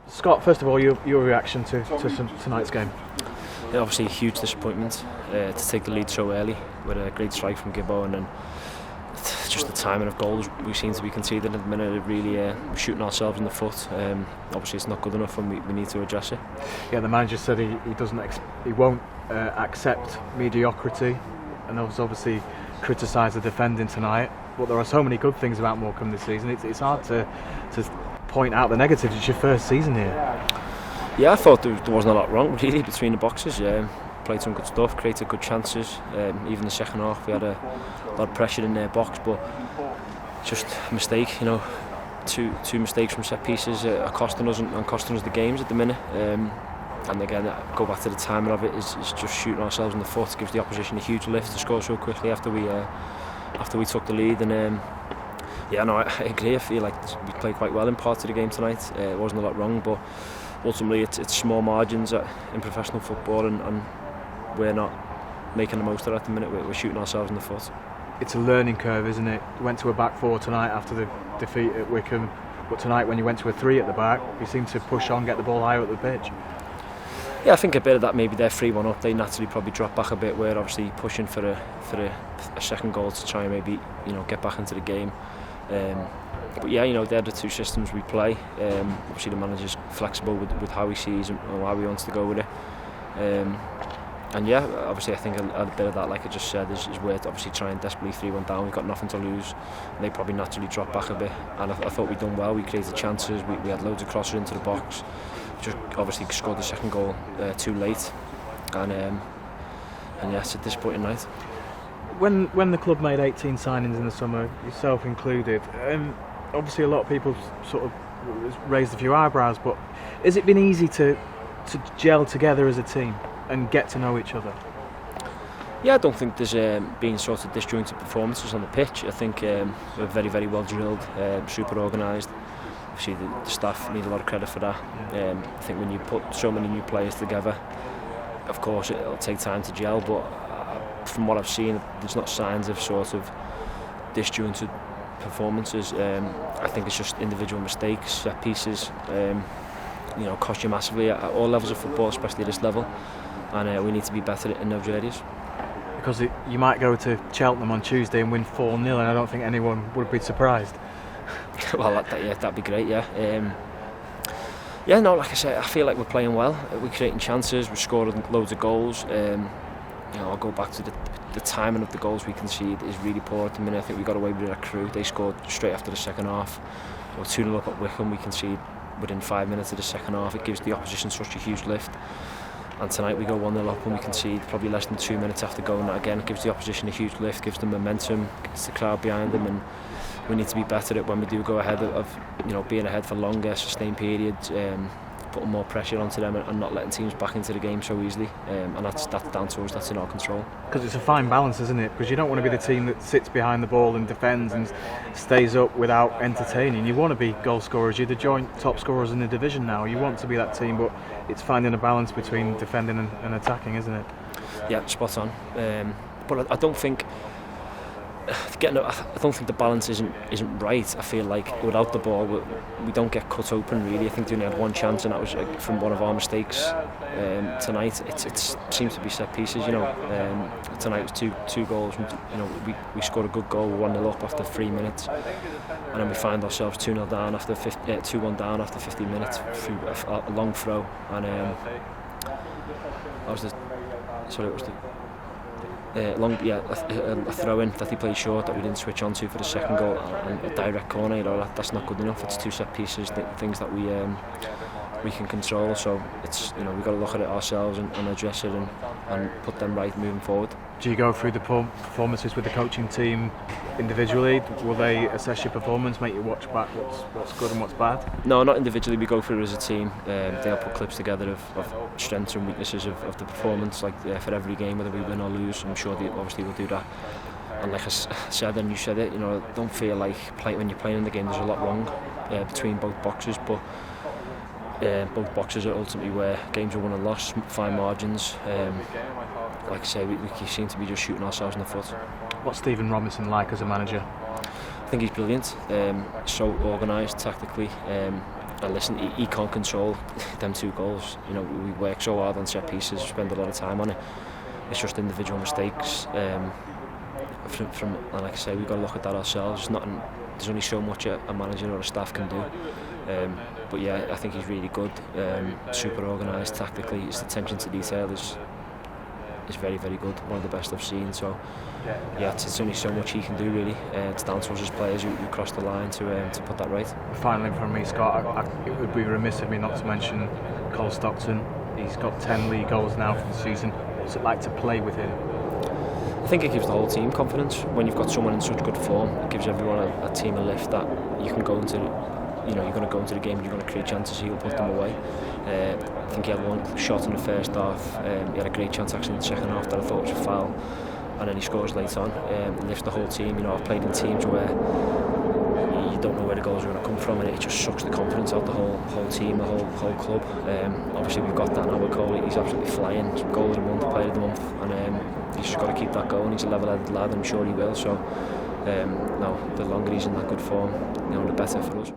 Scott, first of all, your reaction to tonight's game? Yeah, obviously a huge disappointment to take the lead so early with a great strike from Gibbo, and then just the timing of goals we seem to be conceding at the minute. It really shooting ourselves in the foot. Obviously it's not good enough, and we need to address it. Yeah, the manager said he won't accept mediocrity, and obviously criticised the defending tonight. But there are so many good things about Morecambe this season. It's hard to point out the negatives. It's your first season here. Yeah, I thought there wasn't a lot wrong really between the boxes. Played some good stuff, created good chances. Even the second half we had a lot of pressure in their box, but just a mistake. Two mistakes from set pieces are costing us and costing us the games at the minute. And again, go back to the timing of it is just shooting ourselves in the foot. Gives the opposition a huge lift to score so quickly after we took the lead. And I agree. I feel like we played quite well in parts of the game tonight. It wasn't a lot wrong, but ultimately it's small margins in professional football, and we're not making the most of it at the minute. We're shooting ourselves in the foot. It's a learning curve, isn't it? You went to a back four tonight after the defeat at Wycombe, but tonight when you went to a three at the back, you seemed to push on, get the ball higher up the pitch. Yeah, I think a bit of that, maybe they're 3-1 up, they naturally probably drop back a bit. We're obviously pushing for a second goal to try and maybe get back into the game. But yeah, they're the two systems we play. Obviously the manager's flexible with how he sees and how he wants to go with it. And yeah, obviously I think a bit of that, like I just said, is worth obviously trying desperately 3-1 down. We've got nothing to lose. They probably naturally drop back a bit. And I thought we'd done well. We created chances. We had loads of crosses into the box. Just obviously scored the second goal too late. And yeah, it's a disappointing night. When the club made 18 signings in the summer, yourself included, obviously a lot of people sort of raised a few eyebrows, but has it been easy to gel together as a team and get to know each other? Yeah, I don't think there's been sort of disjointed performances on the pitch. I think we're very, very well drilled, super organised. Obviously the staff need a lot of credit for that. I think when you put so many new players together, of course it'll take time to gel, but from what I've seen, there's not signs of sort of disjointed performances. I think it's just individual mistakes, set pieces, cost you massively at all levels of football, especially at this level, and we need to be better in those areas. Because you might go to Cheltenham on Tuesday and win 4-0, and I don't think anyone would be surprised. Well, that'd be great. Like I said, I feel like we're playing well. We're creating chances. We're scoring loads of goals. I'll go back to the timing of the goals we concede is really poor at the minute. I think we got away with that crew. They scored straight after the second half. We're 2-0 up at Wycombe. We concede within 5 minutes of the second half. It gives the opposition such a huge lift. And tonight we go 1-0 up and we concede probably less than 2 minutes after going. Again, it gives the opposition a huge lift, gives them momentum, gets the crowd behind them, and we need to be better at when we do go ahead of being ahead for longer, sustained periods, putting more pressure onto them and not letting teams back into the game so easily. And that's down to us, that's in our control. Because it's a fine balance, isn't it? Because you don't want to be the team that sits behind the ball and defends and stays up without entertaining. You want to be goal scorers. You're the joint top scorers in the division now. You want to be that team, but it's finding a balance between defending and attacking, isn't it? Yeah, spot on. But I don't think the balance isn't right. I feel like without the ball we don't get cut open really. I think they only had one chance, and that was from one of our mistakes. Tonight it seems to be set pieces. Tonight was two goals. We scored a good goal, 1-0 up after 3 minutes, and then we find ourselves 2-0 down after 2-1 down after 15 minutes through a long throw, and a throw-in that he played short that we didn't switch on to for the second goal, and a direct corner. That's not good enough. It's two set pieces, things that we can control. So it's we've got to look at it ourselves and address it and put them right moving forward. Do you go through the performances with the coaching team individually? Will they assess your performance, make you watch back what's good and what's bad? No, not individually. We go through it as a team. They'll put clips together of strengths and weaknesses of the performance, for every game, whether we win or lose. I'm sure they obviously will do that. And like I said, and you said it, don't feel like when you're playing in the game there's a lot wrong between both boxes, but both boxes are ultimately where games are won and lost, fine margins. Like I say, we seem to be just shooting ourselves in the foot. What's Stephen Robinson like as a manager? I think he's brilliant, so organised tactically, and listen, he can't control them 2 goals. You know, we work so hard on set pieces, spend a lot of time on it. It's just individual mistakes. From and like I say, we've got to look at that ourselves. There's only so much a manager or a staff can do. But yeah, I think he's really good, super organised tactically. His attention to detail is very, very good. One of the best I've seen. So yeah, it's only so much he can do really. It's down to us as players who cross the line to put that right. Finally, from me, Scott, it would be remiss of me not to mention Cole Stockton. He's got 10 league goals now for the season. What's it like to play with him? I think it gives the whole team confidence. When you've got someone in such good form, it gives everyone a team a lift that you can go into. You know, you're going to go into the game and you're going to create chances, he'll put them away. I think he had one shot in the first half. He had a great chance actually in the second half that I thought was a foul, and then he scores late on. Lifts the whole team. You know, I've played in teams where you don't know where the goals are going to come from, and it just sucks the confidence out the whole team, the whole club. Obviously we've got that now with Cole. He's absolutely flying. Goal of the month, player of the month, and he's just got to keep that going. He's a level-headed lad, I'm sure he will. So no, the longer he's in that good form, you know, the better for us.